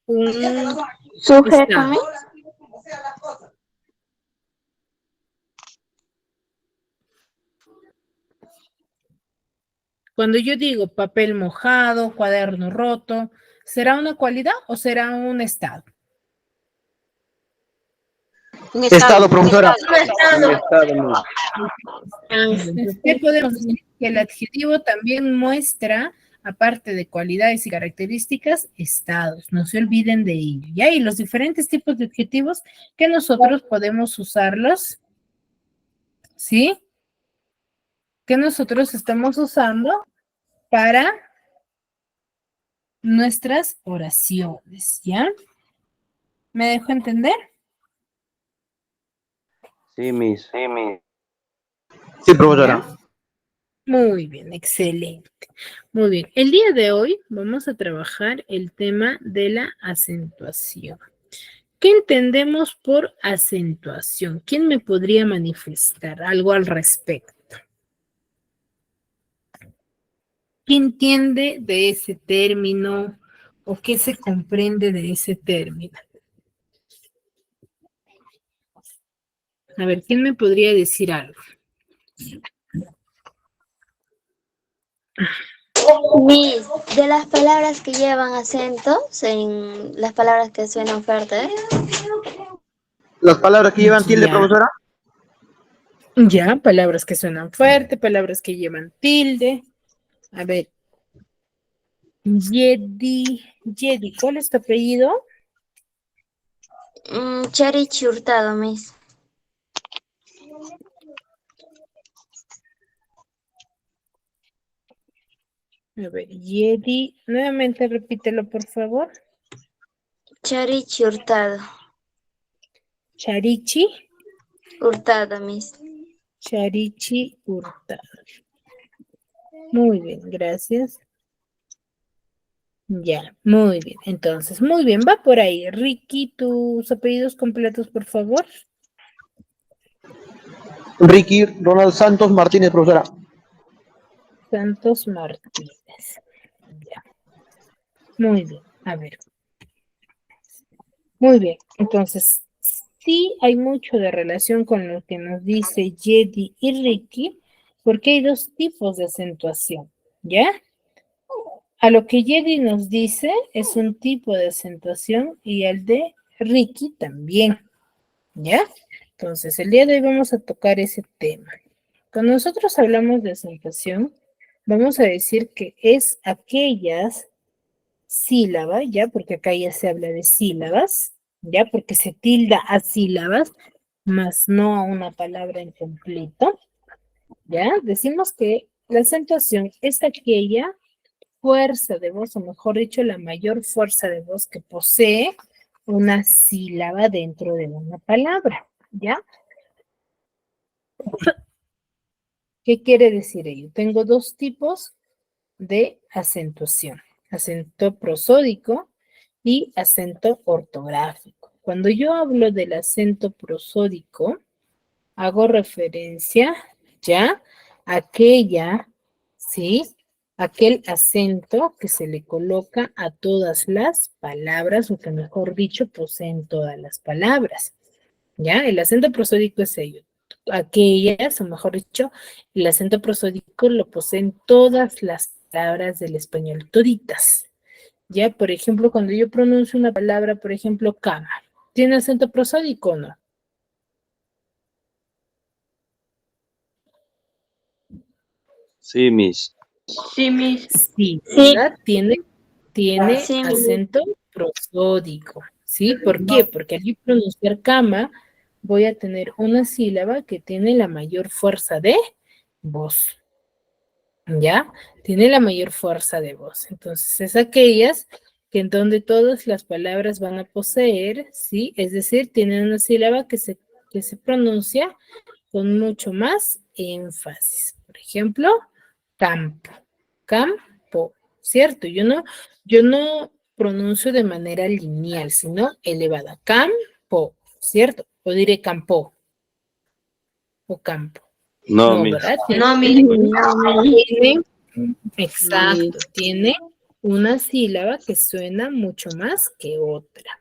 un Sujeto, estado. Cuando yo digo papel mojado, cuaderno roto, ¿será una cualidad o será un estado? Un estado, profesora. Un estado, no. Entonces, ¿qué podemos decir? Que el adjetivo también muestra, aparte de cualidades y características, estados. No se olviden de ello. ¿Ya? Y los diferentes tipos de adjetivos que nosotros podemos usarlos, ¿sí? Que nosotros estamos usando para nuestras oraciones, ¿ya? ¿Me dejo entender? Sí, Miss. Sí, profesora. ¿Ya? Muy bien, excelente. Muy bien. El día de hoy vamos a trabajar el tema de la acentuación. ¿Qué entendemos por acentuación? ¿Quién me podría manifestar algo al respecto? ¿Qué entiende de ese término o qué se comprende de ese término? A ver, ¿quién me podría decir algo? Miss, de las palabras que llevan acentos en las palabras que suenan fuertes. Las palabras que llevan tilde, Ya, profesora. ya, palabras que suenan fuerte, palabras que llevan tilde. A ver, Yedi, ¿cuál es tu apellido? Cherich Hurtado, Miss. A ver, Yedi, nuevamente repítelo, por favor. Cherich Hurtado. Charichi. Hurtado, Miss. Charichi Hurtado. Muy bien, gracias. Ya, muy bien. Entonces, muy bien, va por ahí. Ricky, tus apellidos completos, por favor. Ricky Ronald Santos Martínez, profesora. Santos Martínez. Ya. Muy bien, a ver. Muy bien, entonces, sí hay mucho de relación con lo que nos dice Yedi y Ricky, porque hay dos tipos de acentuación, ¿ya? A lo que Yedi nos dice es un tipo de acentuación y el de Ricky también, ¿ya? Entonces, el día de hoy vamos a tocar ese tema. Cuando nosotros hablamos de acentuación, vamos a decir que es aquellas sílabas, ¿ya? Porque acá ya se habla de sílabas, ¿ya? Porque se tilda a sílabas, más no a una palabra en completo, ¿ya? Decimos que la acentuación es aquella fuerza de voz, o mejor dicho, la mayor fuerza de voz que posee una sílaba dentro de una palabra, ¿ya? ¿Qué quiere decir ello? Tengo dos tipos de acentuación, acento prosódico y acento ortográfico. Cuando yo hablo del acento prosódico, hago referencia ya a aquella, ¿sí? Aquel acento que se le coloca a todas las palabras, o que mejor dicho, poseen todas las palabras. ¿Ya? El acento prosódico es ello. Aquellas, o mejor dicho, el acento prosódico lo poseen todas las palabras del español, toditas. ¿Ya? Por ejemplo, cuando yo pronuncio una palabra, por ejemplo, cama, ¿tiene acento prosódico o no? Sí, Miss. Sí, Sí, ¿verdad? Tiene sí, acento prosódico, ¿sí? ¿Por qué? Porque al yo pronunciar cama, voy a tener una sílaba que tiene la mayor fuerza de voz, ¿ya? Tiene la mayor fuerza de voz. Entonces, es aquellas que en donde todas las palabras van a poseer, ¿sí? Es decir, tienen una sílaba que se pronuncia con mucho más énfasis. Por ejemplo, campo, campo, ¿cierto? Yo no pronuncio de manera lineal, sino elevada. Campo, ¿cierto? O diré campo o campo. No, No, Miss. ¿verdad? no, mi. Tiene, exacto, tiene una sílaba que suena mucho más que otra,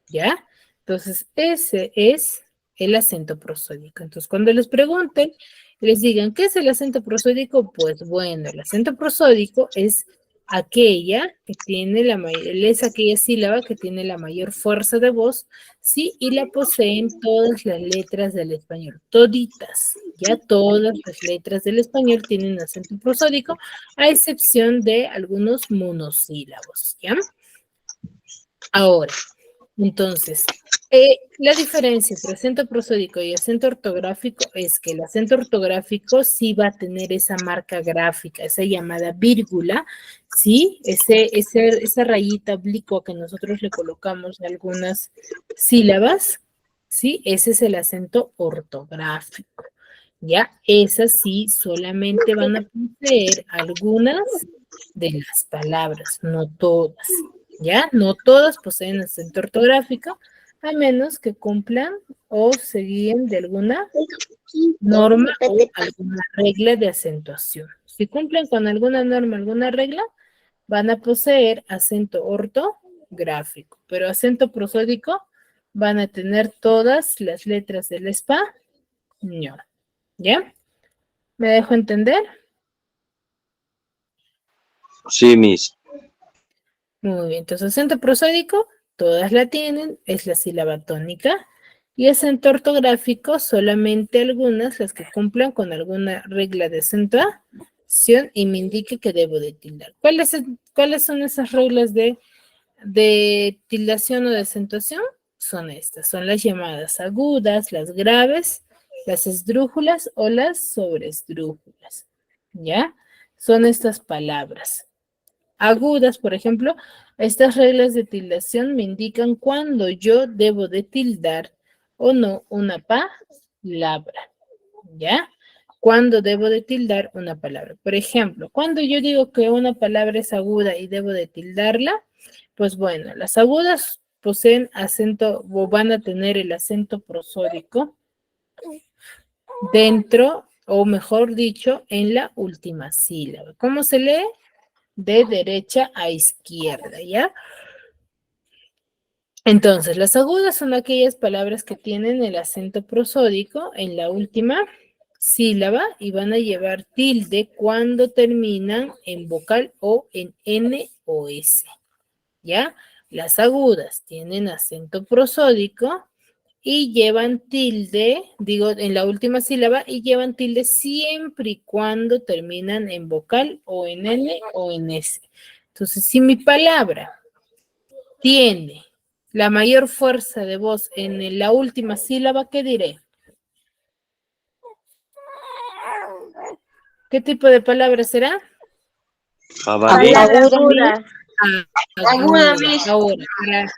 ¿ya? Entonces, ese es el acento prosódico. Entonces, cuando les pregunten, les digan, ¿qué es el acento prosódico? Pues bueno, el acento prosódico es aquella que tiene es aquella sílaba que tiene la mayor fuerza de voz, sí, y la poseen todas las letras del español, toditas, ya todas las letras del español tienen acento prosódico, a excepción de algunos monosílabos, ¿ya? Ahora, entonces, la diferencia entre acento prosódico y acento ortográfico es que el acento ortográfico sí va a tener esa marca gráfica, esa llamada vírgula, ¿sí? Esa rayita oblicua que nosotros le colocamos a algunas sílabas, ¿sí? Ese es el acento ortográfico, ¿ya? Esas sí solamente van a poseer algunas de las palabras, no todas. ¿Ya? No todas poseen acento ortográfico, a menos que cumplan o se guíen de alguna norma o alguna regla de acentuación. Si cumplen con alguna norma, alguna regla, van a poseer acento ortográfico, pero acento prosódico van a tener todas las letras del español. ¿Ya? ¿Me dejo entender? Sí, Miss. Muy bien, entonces acento prosódico, todas la tienen, es la sílaba tónica, y acento ortográfico, solamente algunas, las que cumplan con alguna regla de acentuación y me indique que debo de tildar. ¿Cuáles son esas reglas de tildación o de acentuación? Son estas, son las llamadas agudas, las graves, las esdrújulas o las sobresdrújulas, ¿ya? Son estas palabras. Agudas, por ejemplo, estas reglas de tildación me indican cuándo yo debo de tildar o no una palabra, ¿ya? Cuándo debo de tildar una palabra. Por ejemplo, cuando yo digo que una palabra es aguda y debo de tildarla, pues bueno, las agudas poseen acento o van a tener el acento prosódico dentro, o mejor dicho, en la última sílaba. ¿Cómo se lee? De derecha a izquierda, ¿ya? Entonces, las agudas son aquellas palabras que tienen el acento prosódico en la última sílaba y van a llevar tilde cuando terminan en vocal o en N o S, ¿ya? Las agudas tienen acento prosódico y llevan tilde, digo, en la última sílaba, y llevan tilde siempre y cuando terminan en vocal o en N o en S. Entonces, si mi palabra tiene la mayor fuerza de voz en la última sílaba, ¿qué diré? ¿Qué tipo de palabra será? Jabalí. Aguda. Aguda. Ahora,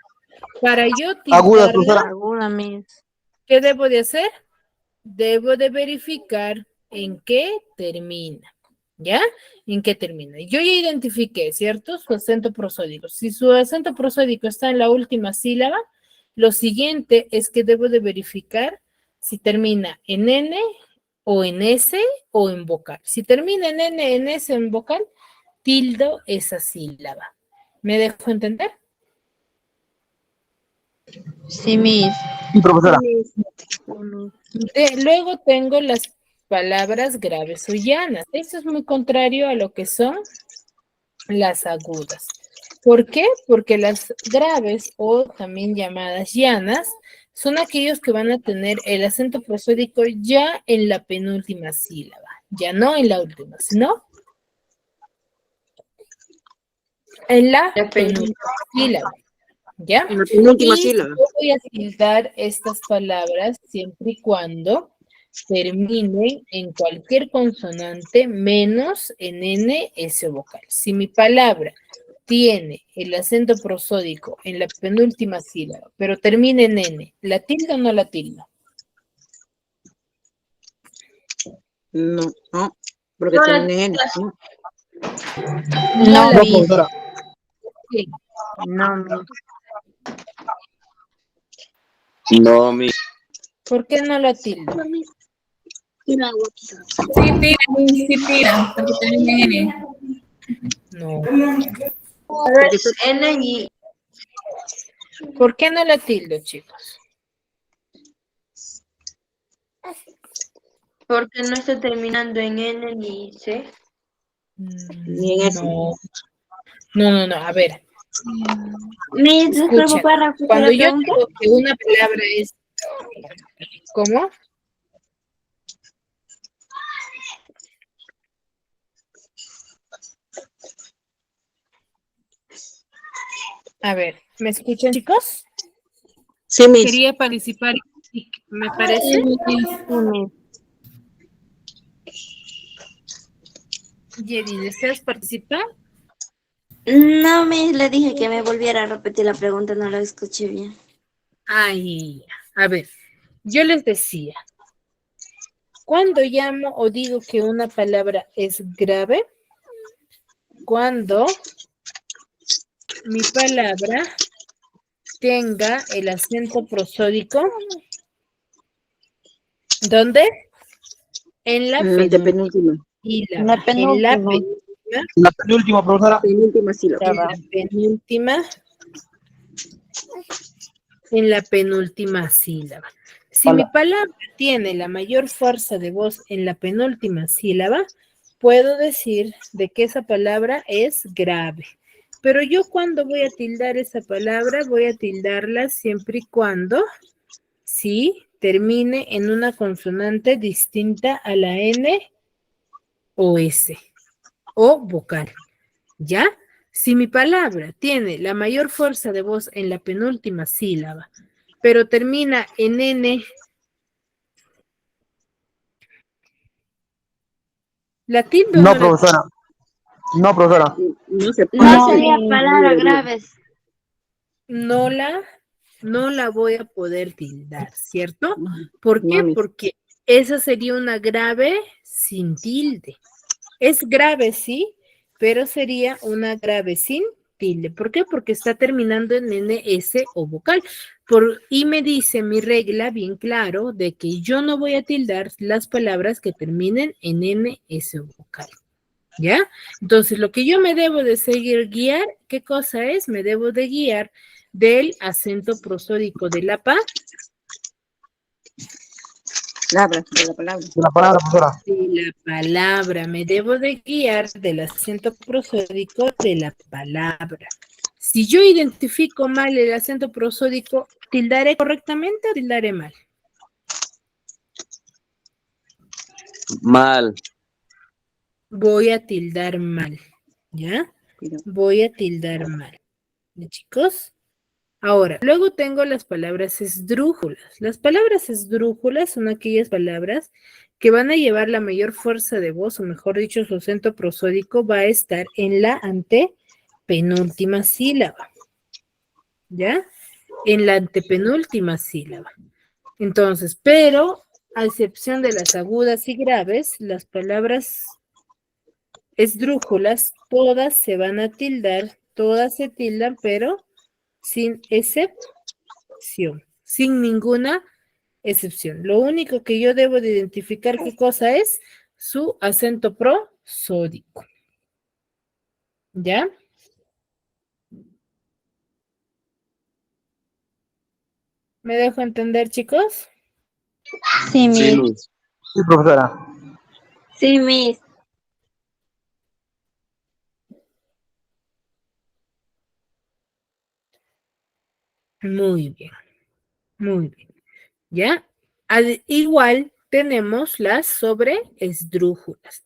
para yo Aguda, tildarla, profesora. Aguda, Miss. ¿qué debo de hacer? Debo de verificar en qué termina, ¿ya? ¿En qué termina? Yo ya identifiqué, ¿cierto? Su acento prosódico. Si su acento prosódico está en la última sílaba, lo siguiente es que debo de verificar si termina en N o en S o en vocal. Si termina en N, en S, en vocal, tildo esa sílaba. ¿Me dejo entender? Sí, Miss. Sí, profesora. Luego tengo las palabras graves o llanas. Esto es muy contrario a lo que son las agudas. ¿Por qué? Porque las graves o también llamadas llanas son aquellos que van a tener el acento prosódico ya en la penúltima sílaba, ya no en la última, sino en la penúltima sílaba. ¿Ya? En la penúltima Y sílaba. yo voy a tildar estas palabras siempre y cuando terminen en cualquier consonante menos en N, S vocal. Si mi palabra tiene el acento prosódico en la penúltima sílaba, pero termina en N, ¿la tilda o no la tilda? No, porque tiene N. ¿no? No, No, Miss. profesora. Sí. No, Miss. No, Miss. ¿Por qué no la tilda? Sí, tira, porque tiene N. No. Porque fue- N y ¿Por qué no la tildo, chicos? porque no está terminando en N ni C. Ni en ese. No. A ver, Miss, disculpe, escuchen. ¿puede repetir Cuando la yo pregunta? digo que una palabra es... ¿Cómo? A ver, ¿me escuchan, chicos? Sí, Miss. Quería participar, me parece. Yeri, ¿deseas participar? No, Miss, le dije que me volviera a repetir la pregunta, no la escuché bien. Ay, a ver, yo les decía, cuando llamo o digo que una palabra es grave, cuando mi palabra tenga el acento prosódico, ¿dónde? En la De penúltima. sílaba, en la penúltima, La penúltima, profesora. Penúltima sílaba. en la penúltima sílaba. Si mi palabra tiene la mayor fuerza de voz en la penúltima sílaba, puedo decir de que esa palabra es grave. Pero yo cuando voy a tildar esa palabra, voy a tildarla siempre y cuando, sí, termine en una consonante distinta a la N o S, o vocal, ¿ya? Si mi palabra tiene la mayor fuerza de voz en la penúltima sílaba, pero termina en N, ¿la tildo o No, no la profesora. No, profesora. No se puede. No No, sería Miss. palabras graves. no la voy a poder tildar, ¿cierto? ¿Por No, qué? Miss. Porque esa sería una grave sin tilde. Es grave, sí, pero sería una grave sin tilde. ¿Por qué? Porque está terminando en NS o vocal. Y me dice mi regla bien claro de que yo no voy a tildar las palabras que terminen en NS o vocal. ¿Ya? Entonces, lo que yo me debo de seguir guiar, ¿qué cosa es? Me debo de guiar del acento prosódico de la PA, Palabra, de la palabra. De la palabra, profesora. de la palabra, me debo de guiar del acento prosódico de la palabra. Si yo identifico mal el acento prosódico, ¿tildaré correctamente o tildaré mal? Mal. Voy a tildar mal, ¿ya? Voy a tildar mal. ¿Ya, chicos? Ahora, luego tengo las palabras esdrújulas. Las palabras esdrújulas son aquellas palabras que van a llevar la mayor fuerza de voz, o mejor dicho, su acento prosódico va a estar en la antepenúltima sílaba. ¿Ya? En la antepenúltima sílaba. Entonces, pero a excepción de las agudas y graves, las palabras esdrújulas, todas se van a tildar, todas se tildan, pero sin excepción, sin ninguna excepción. Lo único que yo debo de identificar qué cosa es su acento prosódico. ¿Ya? ¿Me dejo entender, chicos? Sí, Sí, Miss. Miss. Sí, profesora. Sí, Miss. Muy bien, muy bien. ¿Ya? Igual tenemos las sobreesdrújulas.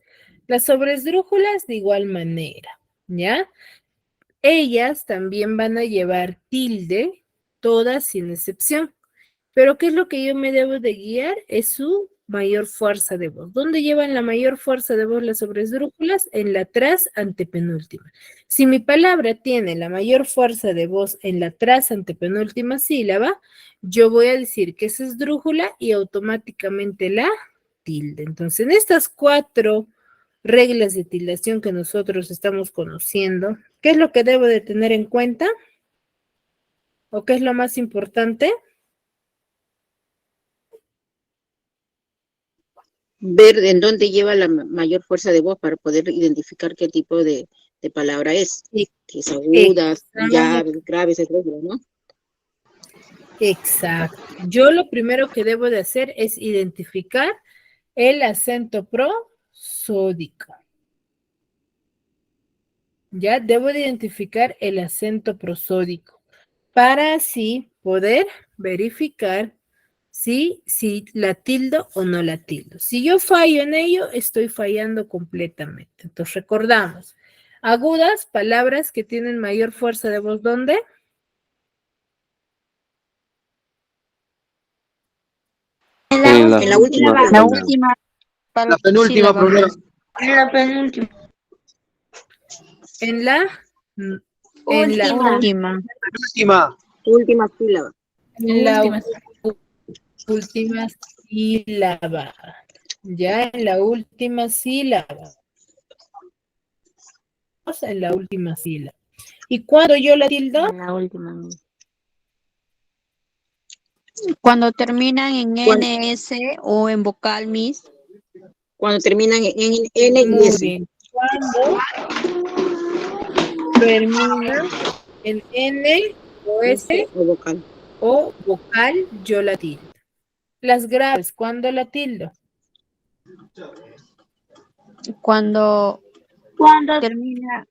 Las sobreesdrújulas de igual manera, ¿ya? Ellas también van a llevar tilde, todas sin excepción. Pero ¿qué es lo que yo me debo de guiar? Es su mayor fuerza de voz. ¿Dónde llevan la mayor fuerza de voz las sobresdrújulas? En la tras antepenúltima. Si mi palabra tiene la mayor fuerza de voz en la tras antepenúltima sílaba, yo voy a decir que es esdrújula y automáticamente la tilde. Entonces, en estas 4 reglas de tildación que nosotros estamos conociendo, ¿qué es lo que debo de tener en cuenta? ¿O qué es lo más importante? Ver en dónde lleva la mayor fuerza de voz para poder identificar qué tipo de de palabra es, Sí. que es agudas, Exacto. graves, etcétera, ¿no? Exacto. Yo lo primero que debo de hacer es identificar el acento prosódico. Ya debo de identificar el acento prosódico para así poder verificar si la tildo o no la tildo. Si yo fallo en ello, estoy fallando completamente. Entonces recordamos, agudas, palabras que tienen mayor fuerza de voz, ¿dónde? En En la última La la palabra. última La penúltima, sílaba. profesora. En la penúltima. En la Última. Última. última sílaba. en la última sílaba. Ya en la última sílaba. En la última sílaba. ¿Y cuando yo la tildo? En la última. Cuando terminan en Cuando, NS o en vocal mis. cuando terminan en N y Muy S. bien. Cuando termina en N o S O vocal. o vocal, yo la tildo. Las graves, ¿cuándo la tildo? Cuando termina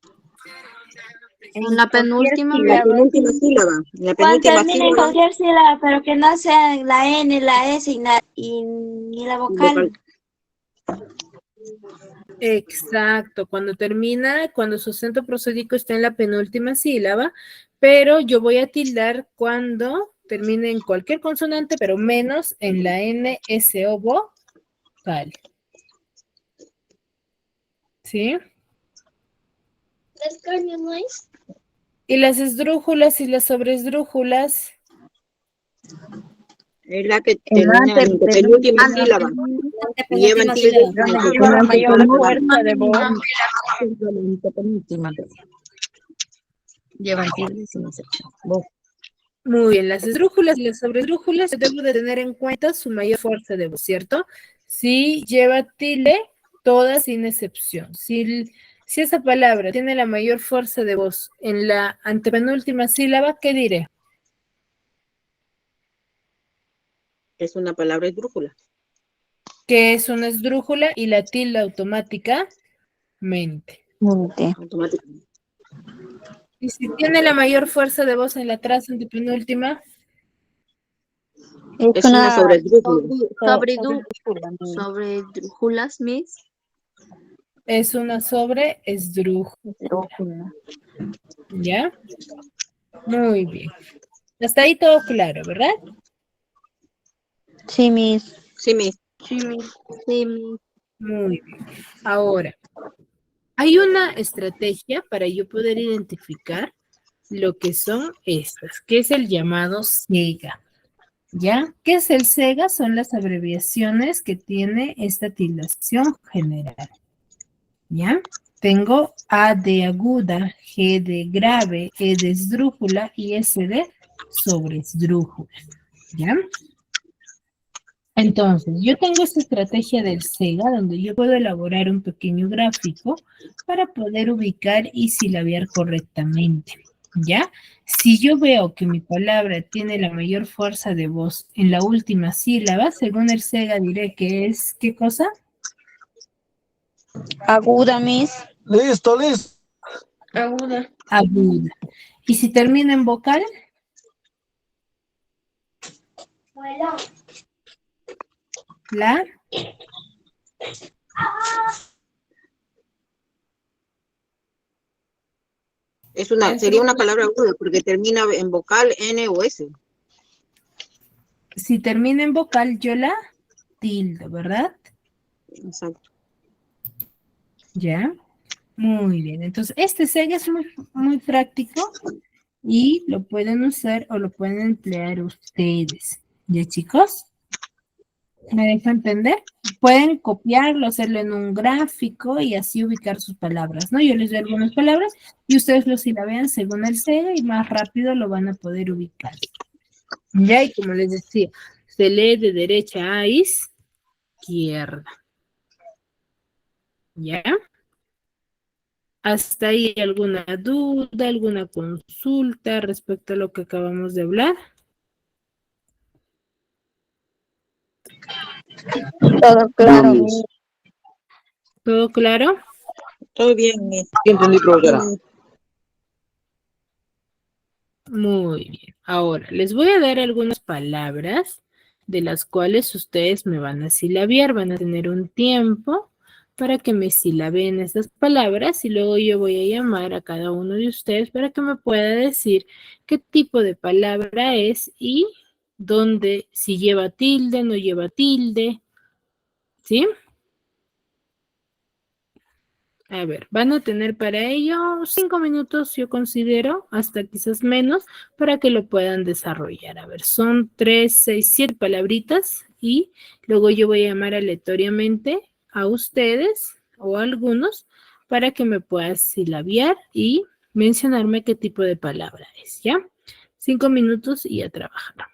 en la penúltima. En la penúltima sílaba. En la penúltima sílaba. cualquier sílaba, pero que no sea la N, la S y la vocal. Exacto, cuando su acento prosódico está en la penúltima sílaba, pero yo voy a tildar cuando termine en cualquier consonante, pero menos en la N, S o vocal. ¿Sí? Y las esdrújulas y las sobresdrújulas. Es la que termina en la penúltima sílaba. Y llevan tilde sin excepción. La mayor fuerza de voz. Llevan tilde sin excepción. Muy bien, las esdrújulas y las sobresdrújulas, yo debo de tener en cuenta su mayor fuerza de voz, ¿cierto? Si lleva tilde, todas sin excepción. Si esa palabra tiene la mayor fuerza de voz en la antepenúltima sílaba, ¿qué diré? Es una palabra esdrújula. Que es una esdrújula y la tilde automáticamente. Automáticamente. Y si tiene la mayor fuerza de voz en la traza antepenúltima, Es una sobresdrújula. Sobredrújulas, mis. es una sobreesdrújula. ¿Ya? Muy bien. Hasta ahí todo claro, ¿verdad? Sí, mis. Sí, mis. Muy bien. Ahora, hay una estrategia para yo poder identificar lo que son estas, que es el llamado SEGA. ¿Ya? ¿Qué es el SEGA? Son las abreviaciones que tiene esta tildación general. ¿Ya? Tengo A de aguda, G de grave, E de esdrújula y S de sobresdrújula. ¿Ya? Entonces, yo tengo esta estrategia del SEGA donde yo puedo elaborar un pequeño gráfico para poder ubicar y silabear correctamente. ¿Ya? Si yo veo que mi palabra tiene la mayor fuerza de voz en la última sílaba, según el SEGA diré que es, ¿qué cosa? Aguda, mis. Listo. Aguda. Aguda. ¿Y si termina en vocal? La Sería una palabra aguda porque termina en vocal N o S. si termina en vocal, yo la tildo, ¿verdad? Exacto. ¿Ya? Muy bien. Entonces, este SEGA es muy práctico y lo pueden usar o lo pueden emplear ustedes. ¿Ya, chicos? ¿Me dejo entender? Pueden copiarlo, hacerlo en un gráfico y así ubicar sus palabras, ¿no? Yo les doy algunas palabras y ustedes lo silabean según el SEGA y más rápido lo van a poder ubicar. Ya, y como les decía, se lee de derecha a izquierda. ¿Ya? ¿Hasta ahí alguna duda, alguna consulta respecto a lo que acabamos de hablar? Todo No, claro, Miss. ¿Todo claro? Todo bien, Miss. ¿Qué entendí, profesora? Muy bien. Ahora, les voy a dar algunas palabras de las cuales ustedes me van a silabear. Van a tener un tiempo para que me silaben estas palabras y luego yo voy a llamar a cada uno de ustedes para que me pueda decir qué tipo de palabra es y dónde, si lleva tilde, no lleva tilde, ¿sí? A ver, van a tener para ello 5 minutos, yo considero, hasta quizás menos, para que lo puedan desarrollar. A ver, son 3, 6, 7 palabritas y luego yo voy a llamar aleatoriamente a ustedes o a algunos para que me puedan silabiar y mencionarme qué tipo de palabra es, ¿ya? 5 minutos y a trabajar.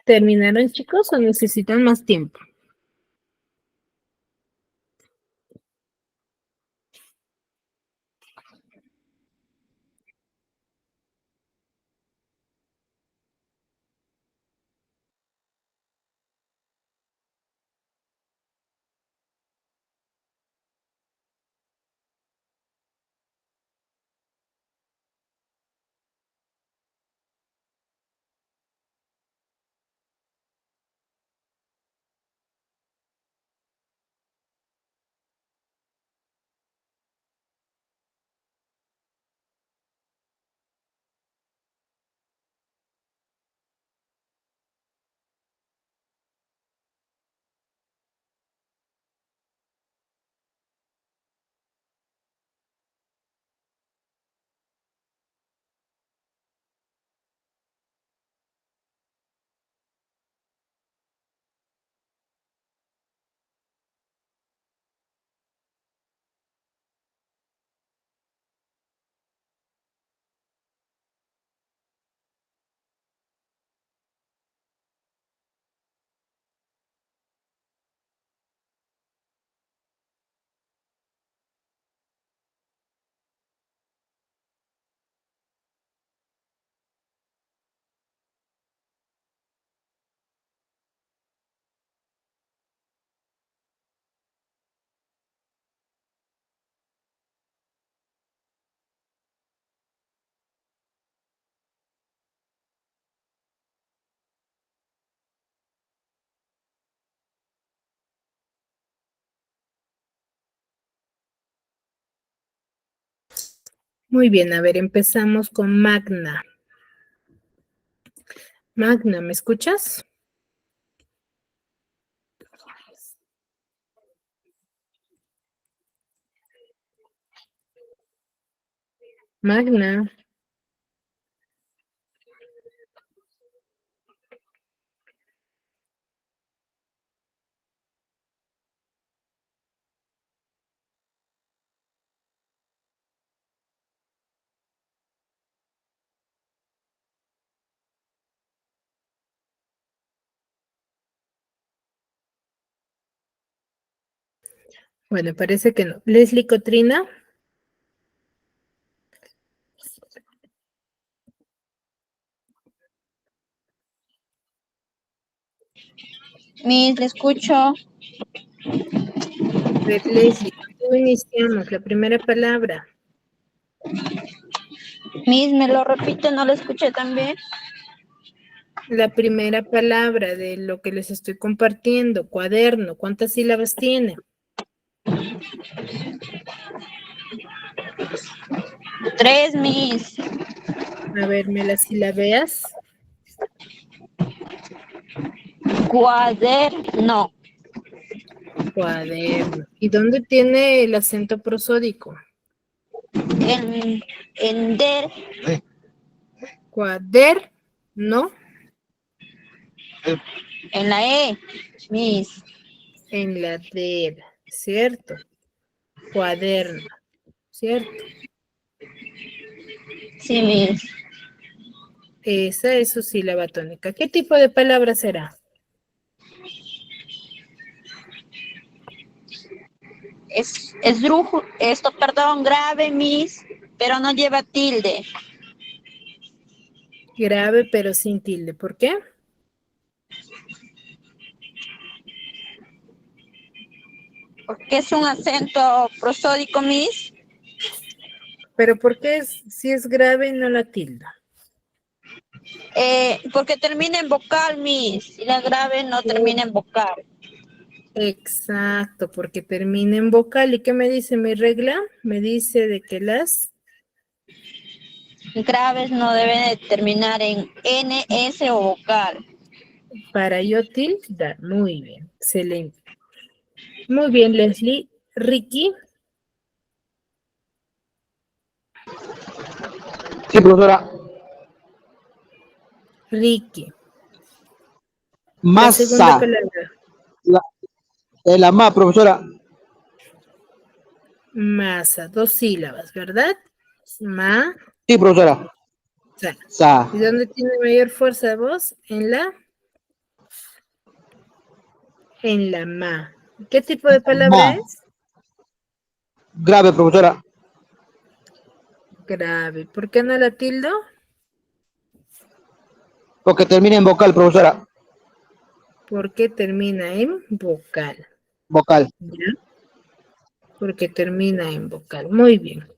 ¿Terminaron, chicos, o necesitan más tiempo? Muy bien, a ver, empezamos con Magna. Magna, ¿me escuchas? Magna. Bueno, parece que no. Leslie Cotrina. Miss, le escucho. A ver, Leslie, ¿cómo iniciamos? La primera palabra. Miss, ¿me lo repite? No lo escuché también. La primera palabra de lo que les estoy compartiendo, cuaderno. ¿Cuántas sílabas tiene? 3, Miss. A ver, ¿me las silabeas? Cuaderno. Cuaderno. ¿Y dónde tiene el acento prosódico? En der. Cuaderno En la E, Miss. en la D, ¿cierto? Cuaderno, ¿cierto? Sí, Miss. Esa es su sílaba tónica. ¿Qué tipo de palabra será? Perdón, grave, Miss, pero no lleva tilde. Grave pero sin tilde. ¿Por qué? Porque es un acento prosódico, Miss. Pero ¿por qué si es grave y no la tilda? Porque termina en vocal, Miss. Y la grave no termina en vocal. Exacto, porque termina en vocal. ¿Y qué me dice mi regla? Me dice de que las Graves no deben de terminar en N, S o vocal. para yo tildar. Muy bien, excelente. Muy bien, Leslie. Ricky. Sí, profesora. Ricky. La segunda Masa. palabra. La ma, profesora. Masa, 2 sílabas, ¿verdad? Ma, Sí, profesora. sa. Sa. ¿Y dónde tiene mayor fuerza de voz? En la ma. ¿Qué tipo de palabra Ma. es? Grave, profesora. Grave. ¿Por qué no la tildo? Porque termina en vocal, profesora. Porque termina en vocal. Vocal. ¿Ya? Porque termina en vocal. Muy bien.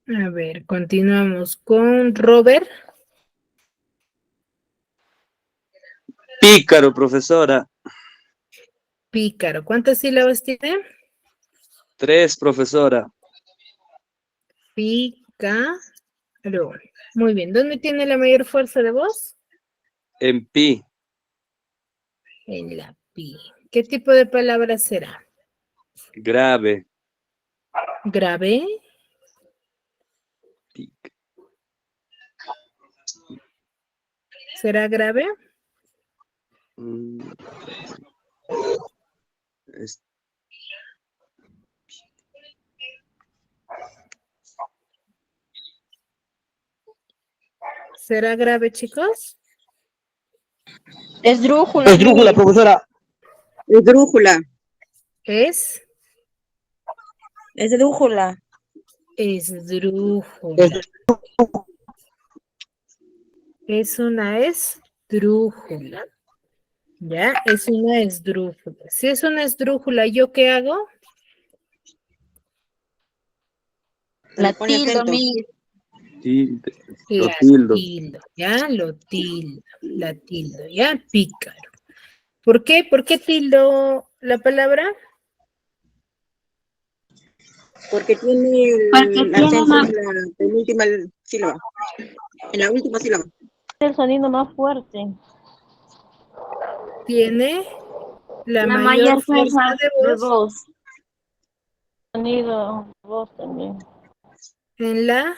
A ver, continuamos con Robert. Pícaro, profesora. Pícaro. ¿Cuántas sílabas tiene? 3, profesora. Pícaro. Muy bien. ¿Dónde tiene la mayor fuerza de voz? En pi. En la pi. ¿Qué tipo de palabra será? Grave. Grave. Pic. ¿Será grave? Es- ¿Será grave, chicos? Esdrújula, Esdrújula, Miss. profesora. Esdrújula. Es Esdrújula. esdrújula. Es una esdrújula. ¿Ya? Es una esdrújula. Si es una esdrújula, ¿yo qué hago? La Pone tildo, acento. Miss. tilde. Lo La tildo. tildo. ¿Ya? Lo tildo. La tildo. ¿Ya? Pícaro. ¿Por qué? ¿Por qué tildo la palabra? Porque tiene Porque el tiene acento más en la penúltima sílaba. En la última sílaba. el sonido más fuerte. Tiene la La mayor mayor fuerza fuerza de de voz voz. Sonido, voz también. en la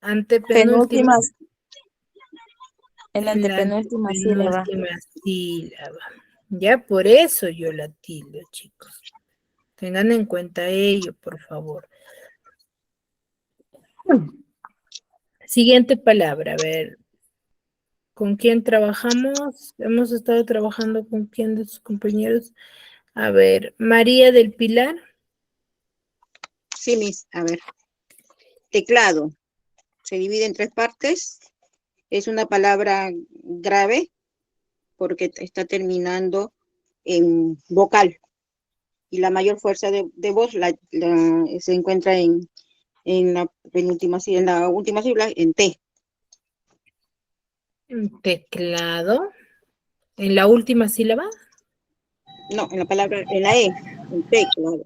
antepenúltima, Penúltima, en la en la antepenúltima sílaba. antepenúltima sílaba. Ya por eso yo la tildo, chicos. Tengan en cuenta ello, por favor. Siguiente palabra, a ver. ¿Con quién trabajamos? Hemos estado trabajando con quién de sus compañeros. A ver, María del Pilar. Sí, Miss. A ver. Teclado. Se divide en 3 partes. Es una palabra grave porque está terminando en vocal. Y la mayor fuerza de voz se encuentra en la penúltima, en la última sílaba, en T. Teclado. ¿En la última sílaba? No, en la palabra, en la E, en T, claro.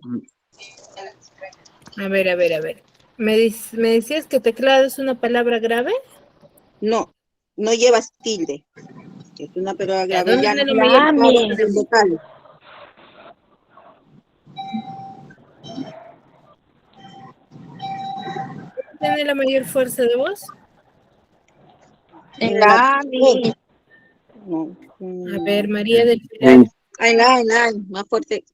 A ver, a ver, a ver. ¿Me decías que teclado es una palabra grave? No, no llevas tilde. Es una palabra ¿A grave. dónde Ya tiene no la mayor fuerza Mami. de en voz? vocal. ¿Tiene la mayor fuerza de voz? En la A, E. No, A ver, María En, del Pilar. en la A, más fuerte.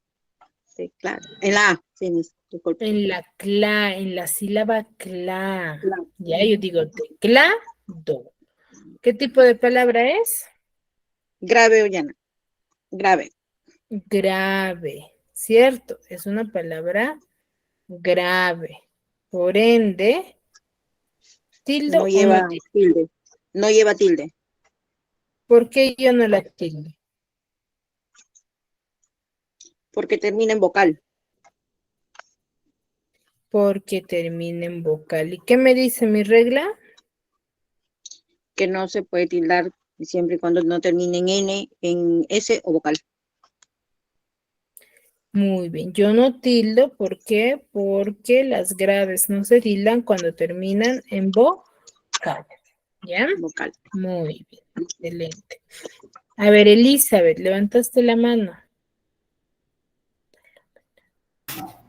Sí, claro. En la A, sí, Miss, disculpe. En la sílaba cla. La Ya, yo digo teclado. ¿Qué tipo de palabra es? grave o llana. Grave. Grave, ¿cierto? Es una palabra grave. Por ende, ¿tildo No o no lleva tildo? tilde. No lleva tilde. ¿Por qué yo no la tildo? Porque termina en vocal. Porque termina en vocal. ¿Y qué me dice mi regla? Que no se puede tildar siempre y cuando no termine en N, en S o vocal. Muy bien, yo no tildo, ¿por qué? Porque las graves no se tildan cuando terminan en vocal, ¿ya? Vocal. Muy bien, excelente. A ver, Elizabeth, levantaste la mano.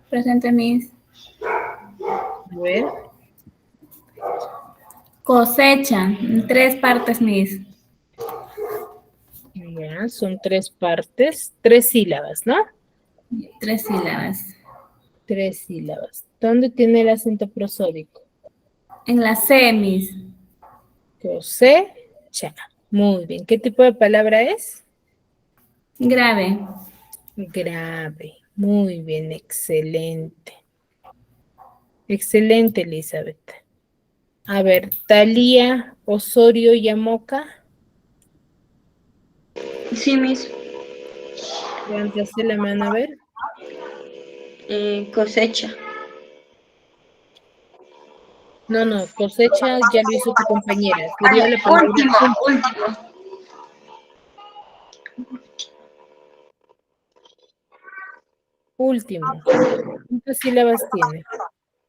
Presente, Miss. A ver, Cosecha, 3 partes, Miss. ya, son 3 partes, 3 sílabas, ¿no? 3 sílabas. 3 sílabas. ¿Dónde tiene el acento prosódico? En la C, Miss. Cosecha. Muy bien. ¿Qué tipo de palabra es? Grave. Grave. Muy bien, excelente. Excelente, Elizabeth. A ver, Talía Osorio Yamoca. Sí, Miss. Levantaste la mano, a ver. Cosecha. No, no, cosecha ya lo hizo tu compañera. Quería la palabra Último. último. ¿Cuántas sílabas tiene?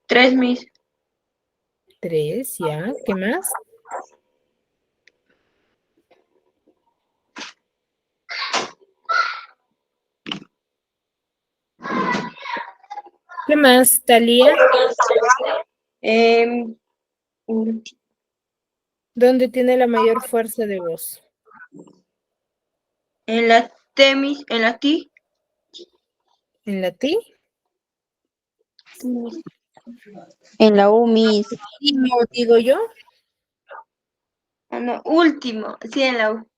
3, Miss. 3, ya. ¿Qué más? ¿Qué más, Talía? Último. ¿Dónde tiene la mayor fuerza de voz? En la T, Miss. En la T. ¿En la T? En la U, Miss. Último, digo yo. Ah, no, último. Sí, en la U.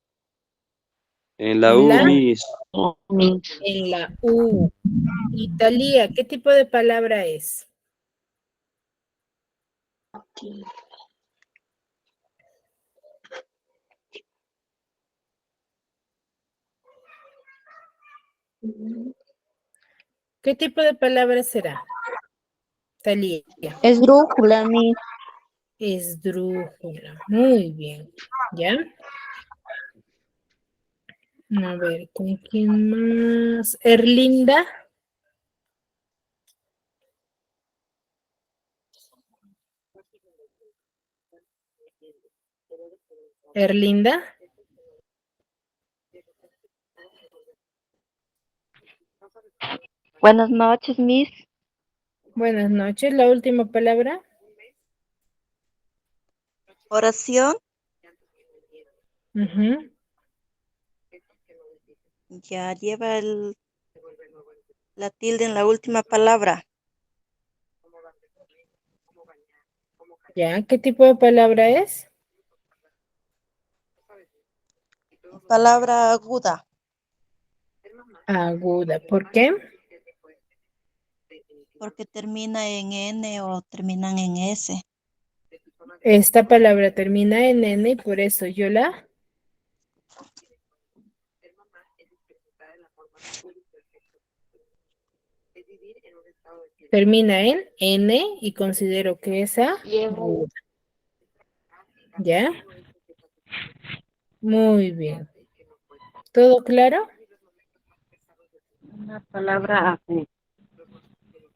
en la ¿En U, la? Miss. En la U. Y Talía, ¿qué tipo de palabra es? ¿Qué tipo de palabra será? Talía. Esdrújula, Miss. Esdrújula. Muy bien. ¿Ya? A ver, ¿con quién más? Erlinda. Erlinda. Buenas noches, Miss. Buenas noches. La última palabra. Oración. Ujú. Ya lleva la tilde en la última palabra. ¿Ya? ¿Qué tipo de palabra es? Palabra aguda. Aguda. ¿Por qué? Porque termina en N o terminan en S. Esta palabra termina en N y por eso yo la... Termina en N y considero que es aguda. ¿Ya? Muy bien. ¿Todo claro? Una palabra aguda.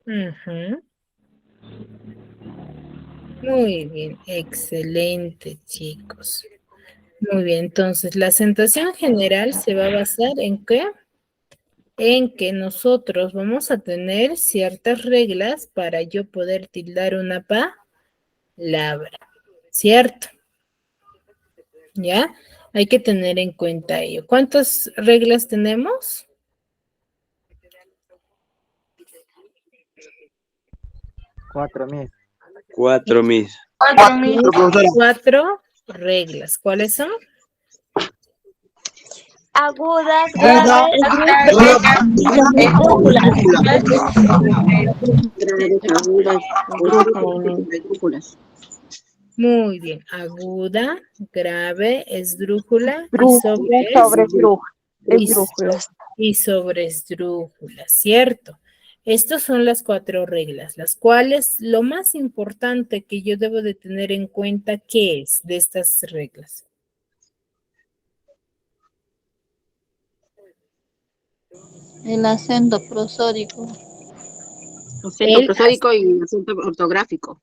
Ujú. Muy bien, excelente, chicos. Muy bien, entonces la acentuación general se va a basar en qué? En que nosotros vamos a tener ciertas reglas para yo poder tildar una palabra, ¿cierto? ¿Ya? Hay que tener en cuenta ello. ¿Cuántas reglas tenemos? 4, Miss. 4, Miss. 4, Miss. Profesora. 4 reglas. ¿Cuáles son? Agudas, Aguda, Esdrújulas. Muy bien. Aguda, grave, esdrújula y sobre esdrújula, ¿cierto? Estas son las 4 reglas, las cuales lo más importante que yo debo de tener en cuenta, ¿qué es de estas reglas? El acento prosódico. Acento prosódico y acento ortográfico.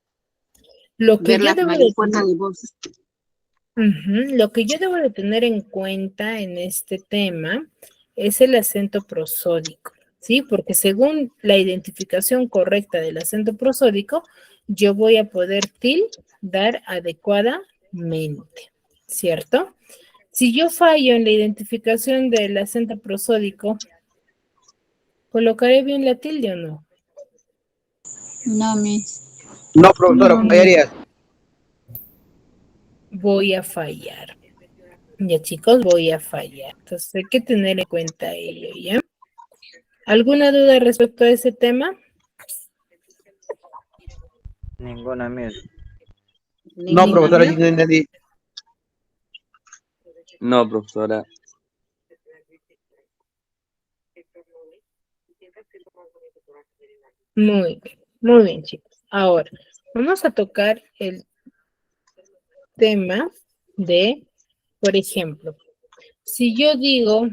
Lo que Ver yo la debo mayor de fuerza de voz. Lo que yo debo de tener en cuenta en este tema es el acento prosódico, ¿sí? Porque según la identificación correcta del acento prosódico, yo voy a poder tildar adecuadamente, ¿cierto? Si yo fallo en la identificación del acento prosódico, ¿colocaré bien la tilde o no? No, Miss. No, profesora, fallarías. Voy a fallar. Ya, chicos, voy a fallar. Entonces hay que tener en cuenta ello, ¿ya? ¿Alguna duda respecto a ese tema? Ninguna, Miss. No, profesora, yo no entendí. No, profesora. Muy bien, chicos. Ahora, vamos a tocar el tema de, por ejemplo, si yo digo,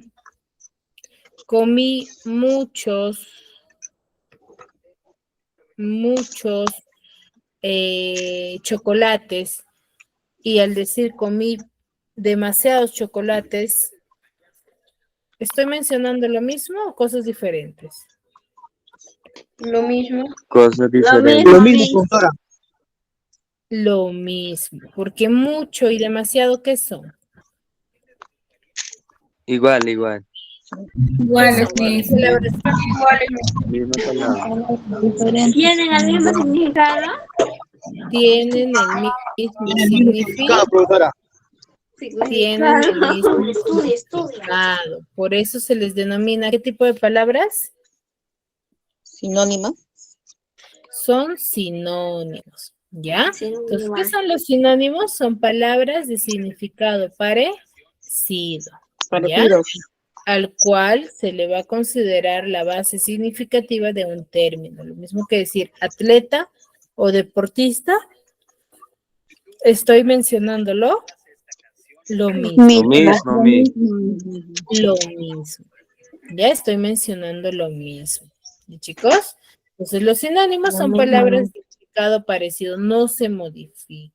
comí muchos chocolates, y al decir comí demasiados chocolates, ¿estoy mencionando lo mismo o cosas diferentes? Lo mismo. Cosas diferentes. Lo mismo, profesora. Lo mismo, porque mucho y demasiado, ¿qué son? Igual, igual. Iguales, Miss. Misma palabra. ¿Tienen el mismo significado? Tienen el mismo Significado, profesora. tienen el mismo Estudia. significado. Por eso se les denomina, ¿qué tipo de palabras? Sinónimo. Son sinónimos, ¿ya? Entonces, ¿qué son los sinónimos? Son palabras de significado parecido, ¿ya? Parecidos. Al cual se le va a considerar la base significativa de un término. Lo mismo que decir atleta o deportista, estoy mencionándolo lo mismo. Lo mismo, Miss. Lo mismo. Ya estoy mencionando lo mismo. ¿Y chicos? Entonces, los sinónimos son palabras de significado parecido, no se modifica.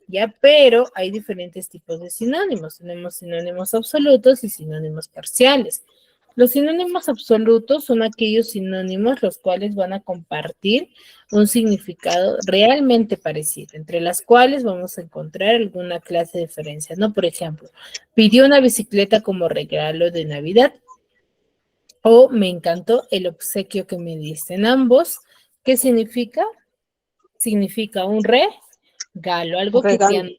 ¿Ya? Pero hay diferentes tipos de sinónimos. Tenemos sinónimos absolutos y sinónimos parciales. Los sinónimos absolutos son aquellos sinónimos los cuales van a compartir un significado realmente parecido, entre las cuales vamos a encontrar alguna clase de diferencia, ¿no? Por ejemplo, pidió una bicicleta como regalo de Navidad, o me encantó el obsequio que me diste. En ambos, ¿qué significa? Significa un regalo, algo que te han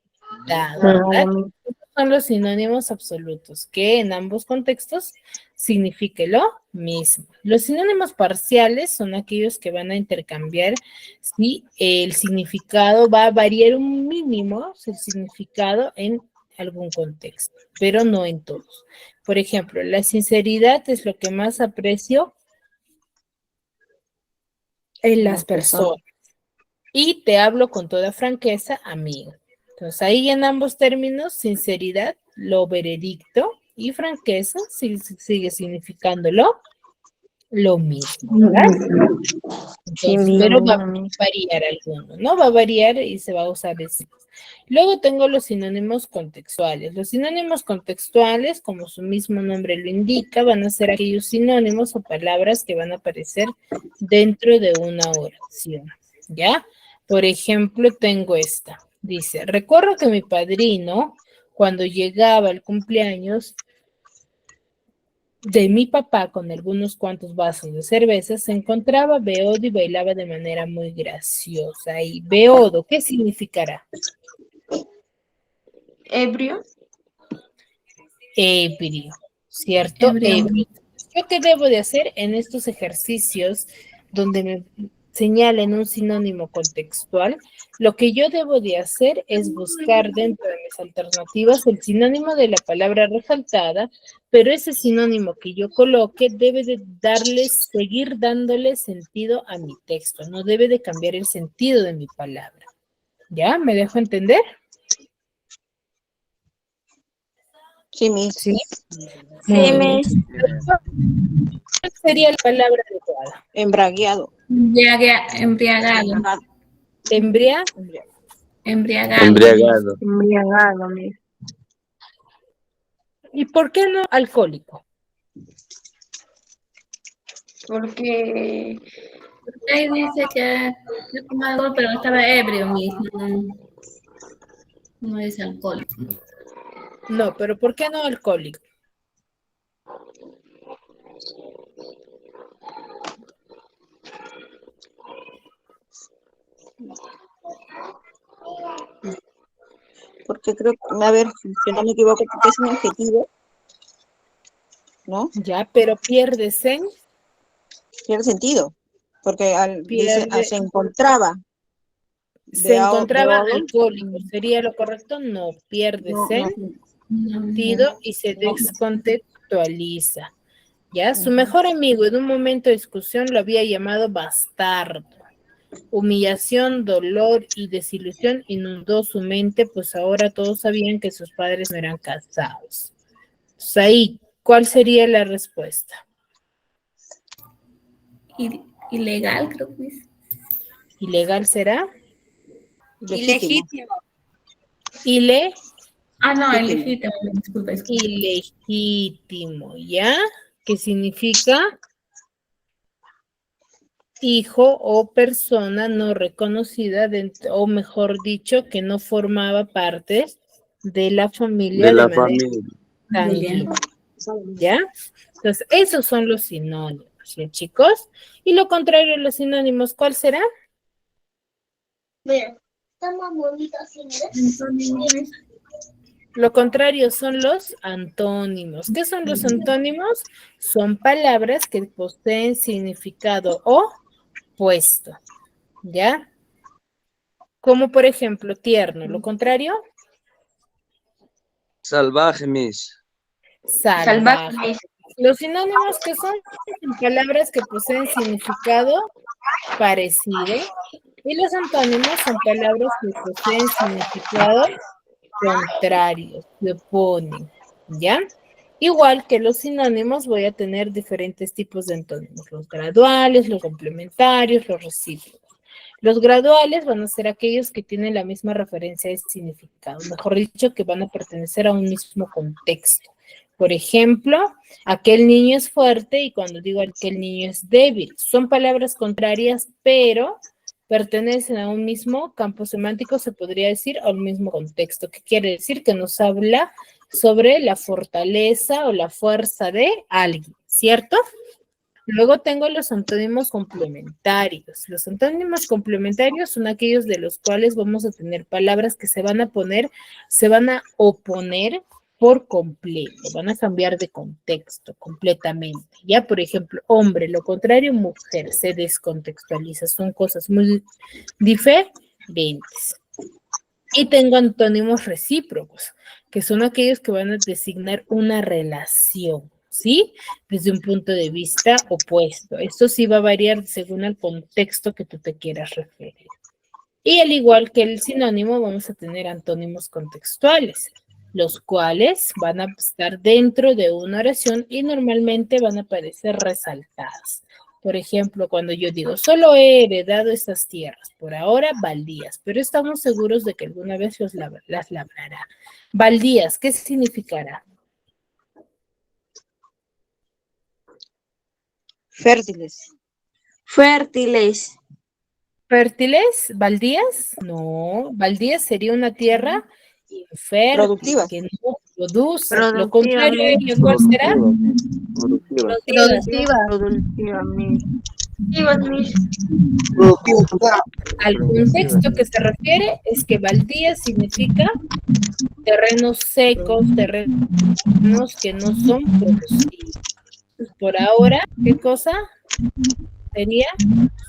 dado, ¿verdad? Estos son los sinónimos absolutos, que en ambos contextos signifique lo mismo. Los sinónimos parciales son aquellos que van a intercambiar si el significado va a variar un mínimo, el significado en algún contexto, pero no en todos. Por ejemplo, la sinceridad es lo que más aprecio en las personas. Y te hablo con toda franqueza, amigo. Entonces, ahí en ambos términos, sinceridad, lo veredicto, y franqueza sigue significando lo mismo, ¿verdad? Entonces, pero va a variar alguno, ¿no? Va a variar y se va a usar ese. Luego tengo los sinónimos contextuales. Los sinónimos contextuales, como su mismo nombre lo indica, van a ser aquellos sinónimos o palabras que van a aparecer dentro de una oración, ¿ya? Por ejemplo, tengo esta. Dice, recuerdo que mi padrino, cuando llegaba el cumpleaños de mi papá con algunos cuantos vasos de cerveza, se encontraba beodo y bailaba de manera muy graciosa. Y beodo, ¿qué significará? Ebrio. Ebrio, ¿cierto? Ebrio. ¿Yo qué debo de hacer en estos ejercicios donde me señalen un sinónimo contextual? Lo que yo debo de hacer es buscar dentro de mis alternativas el sinónimo de la palabra resaltada, pero ese sinónimo que yo coloque debe de seguir dándole sentido a mi texto, no debe de cambiar el sentido de mi palabra. ¿Ya? ¿Me dejo entender? Sí, Miss. Sí. Sí, Miss. ¿Cuál sería la palabra adecuada? Embragueado. Embriagado. Embriagado. Embriagado. Miss. ¿Y por qué no alcohólico? Porque Ahí dice que yo tomaba alcohol, pero estaba ebrio mismo. No es alcohólico. No, pero ¿por qué no alcohólico? Porque creo que, a ver, si no me equivoco, porque es un adjetivo, ¿no? Ya, pero pierde sentido, porque dice, pierde, se encontraba. se encontraba beodo. alcohólico. ¿Sería lo correcto? No, pierde No, sentido y se descontextualiza. ¿Ya? Su mejor amigo en un momento de discusión lo había llamado bastardo. Humillación, dolor y desilusión inundó su mente, pues ahora todos sabían que sus padres no eran casados. Pues ahí, ¿cuál sería la respuesta? Ilegal, creo que es. ¿Ilegal será? Ilegítimo. No, ilegítimo, disculpa. Ilegítimo, ¿ya? ¿Qué significa? Hijo o persona no reconocida, o mejor dicho, que no formaba parte de la familia De la manera familia. sanguínea, ¿ya? Entonces, esos son los sinónimos, ¿sí, chicos? Y lo contrario a los sinónimos, ¿cuál será? Mira, está más bonito así, ¿ves? Lo contrario son los antónimos. ¿Qué son los antónimos? Son palabras que poseen significado opuesto, ¿ya? Como por ejemplo, tierno. ¿Lo contrario? Salvaje, Miss. Salvaje. Los sinónimos que son palabras que poseen significado parecido y los antónimos son palabras que poseen significado contrario, se oponen, ¿ya? Igual que los sinónimos voy a tener diferentes tipos de antónimos, los graduales, los complementarios, los recíprocos. Los graduales van a ser aquellos que tienen la misma referencia de significado, mejor dicho, que van a pertenecer a un mismo contexto. Por ejemplo, aquel niño es fuerte y cuando digo aquel niño es débil. Son palabras contrarias, pero pertenecen a un mismo campo semántico, se podría decir, a un mismo contexto. ¿Qué quiere decir? Que nos habla sobre la fortaleza o la fuerza de alguien, ¿cierto? Luego tengo los antónimos complementarios. Los antónimos complementarios son aquellos de los cuales vamos a tener palabras que se van a oponer por completo, van a cambiar de contexto completamente. Ya, por ejemplo, hombre, lo contrario, mujer, se descontextualiza, son cosas muy diferentes. Y tengo antónimos recíprocos, que son aquellos que van a designar una relación, ¿sí? Desde un punto de vista opuesto. Esto sí va a variar según el contexto que tú te quieras referir. Y al igual que el sinónimo, vamos a tener antónimos contextuales, los cuales van a estar dentro de una oración y normalmente van a aparecer resaltadas. Por ejemplo, cuando yo digo, solo he heredado estas tierras, por ahora baldías, pero estamos seguros de que alguna vez las labrará. Baldías, ¿qué significará? Fértiles. Fértiles. ¿Fértiles? ¿Baldías? No, baldías sería una tierra infértil, Productiva. que no produce. Lo Productiva, contrario a ello, ¿cuál será? Productiva. Productiva, Miss. Productivo, profesora. Al contexto que se refiere es que baldías significa terrenos secos, terrenos que no son productivos. Por ahora, ¿qué cosa? Sería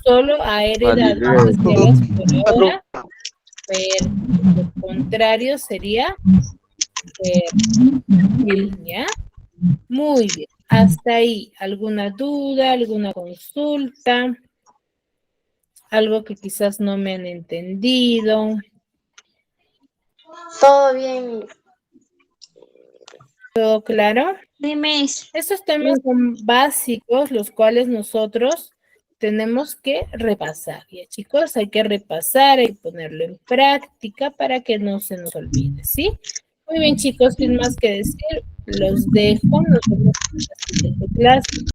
solo ha heredado las tierras por ahora. Lo contrario sería ¿ya? Muy bien. Hasta ahí, ¿alguna duda, alguna consulta? Algo que quizás no me han entendido. Todo bien. ¿Todo claro? Dime. Estos temas son básicos, los cuales nosotros tenemos que repasar. Ya, chicos, hay que repasar, hay que ponerlo en práctica para que no se nos olvide, ¿sí? Muy bien, chicos, sin más que decir, los dejo. Nos vemos en la siguiente clase.